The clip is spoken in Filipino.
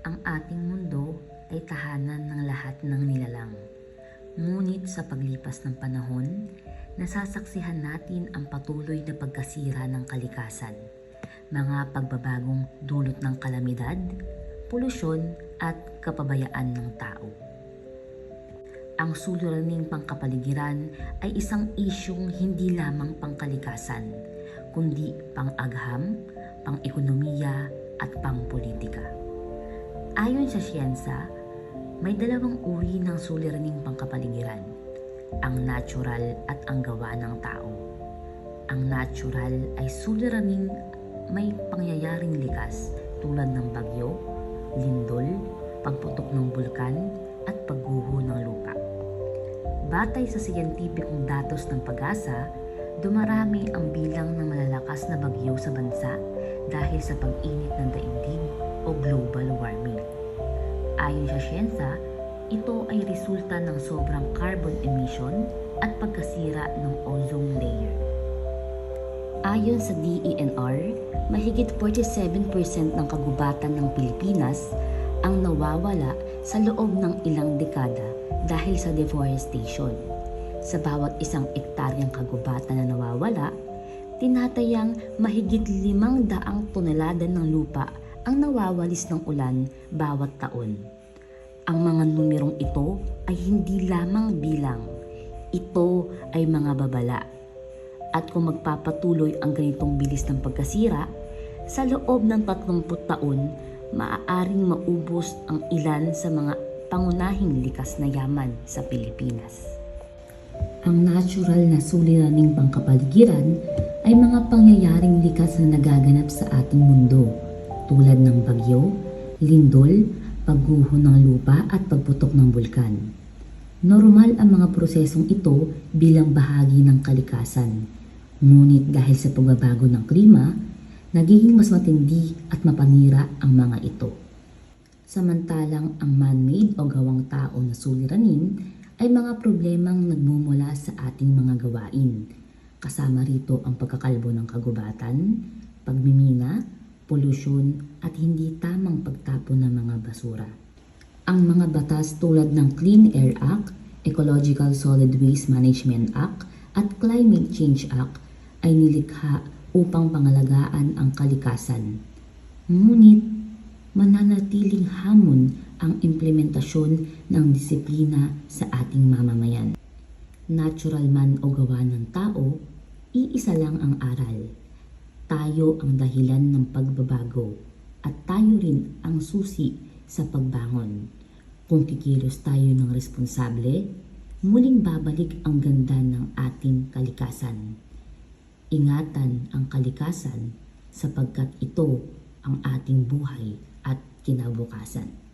Ang ating mundo ay tahanan ng lahat ng nilalang. Ngunit sa paglipas ng panahon, nasasaksihan natin ang patuloy na pagkasira ng kalikasan, mga pagbabagong dulot ng kalamidad, polusyon at kapabayaan ng tao. Ang suliraning pangkapaligiran ay isang isyung hindi lamang pangkalikasan, kundi pang-agham, pang-ekonomiya at pang-politika. Ayon sa siyensa, may dalawang uri ng suliraning pangkapaligiran, ang natural at ang gawa ng tao. Ang natural ay suliraning may pangyayaring likas tulad ng bagyo, lindol, pagputok ng bulkan at pagguho ng lupa. Batay sa siyentipikong datos ng Pag-asa, dumarami ang bilang ng malalakas na bagyo sa bansa dahil sa pag-init ng daigdig o global warming. Ayon sa siyensa, ito ay resulta ng sobrang carbon emission at pagkasira ng ozone layer. Ayon sa DENR, mahigit 47% ng kagubatan ng Pilipinas ang nawawala sa loob ng ilang dekada dahil sa deforestation. Sa bawat isang ektaryang kagubatan na nawawala, tinatayang mahigit 500 tonelada ng lupa ang nawawalis ng ulan bawat taon. Ang mga numerong ito ay hindi lamang bilang. Ito ay mga babala. At kung magpapatuloy ang ganitong bilis ng pagkasira, sa loob ng 30 taon, maaaring maubos ang ilan sa mga pangunahing likas na yaman sa Pilipinas. Ang natural na suliraning pangkapaligiran ay mga pangyayaring likas na nagaganap sa ating mundo tulad ng bagyo, lindol, pagguho ng lupa at pagputok ng bulkan. Normal ang mga prosesong ito bilang bahagi ng kalikasan. Ngunit dahil sa pagbabago ng klima, nagiging mas matindi at mapanira ang mga ito. Samantalang ang man-made o gawang tao na suliranin ay mga problemang nagmumula sa ating mga gawain. Kasama rito ang pagkakalbo ng kagubatan, pagmimina, polusyon at hindi tamang pagtapon ng mga basura. Ang mga batas tulad ng Clean Air Act, Ecological Solid Waste Management Act at Climate Change Act ay nilikha upang pangalagaan ang kalikasan. Ngunit mananatiling hamon ang implementasyon ng disiplina sa ating mamamayan. Natural man o gawa ng tao, iisa lang ang aral. Tayo ang dahilan ng pagbabago at tayo rin ang susi sa pagbangon. Kung kikilos tayo ng responsable, muling babalik ang ganda ng ating kalikasan. Ingatan ang kalikasan sapagkat ito ang ating buhay at kinabukasan.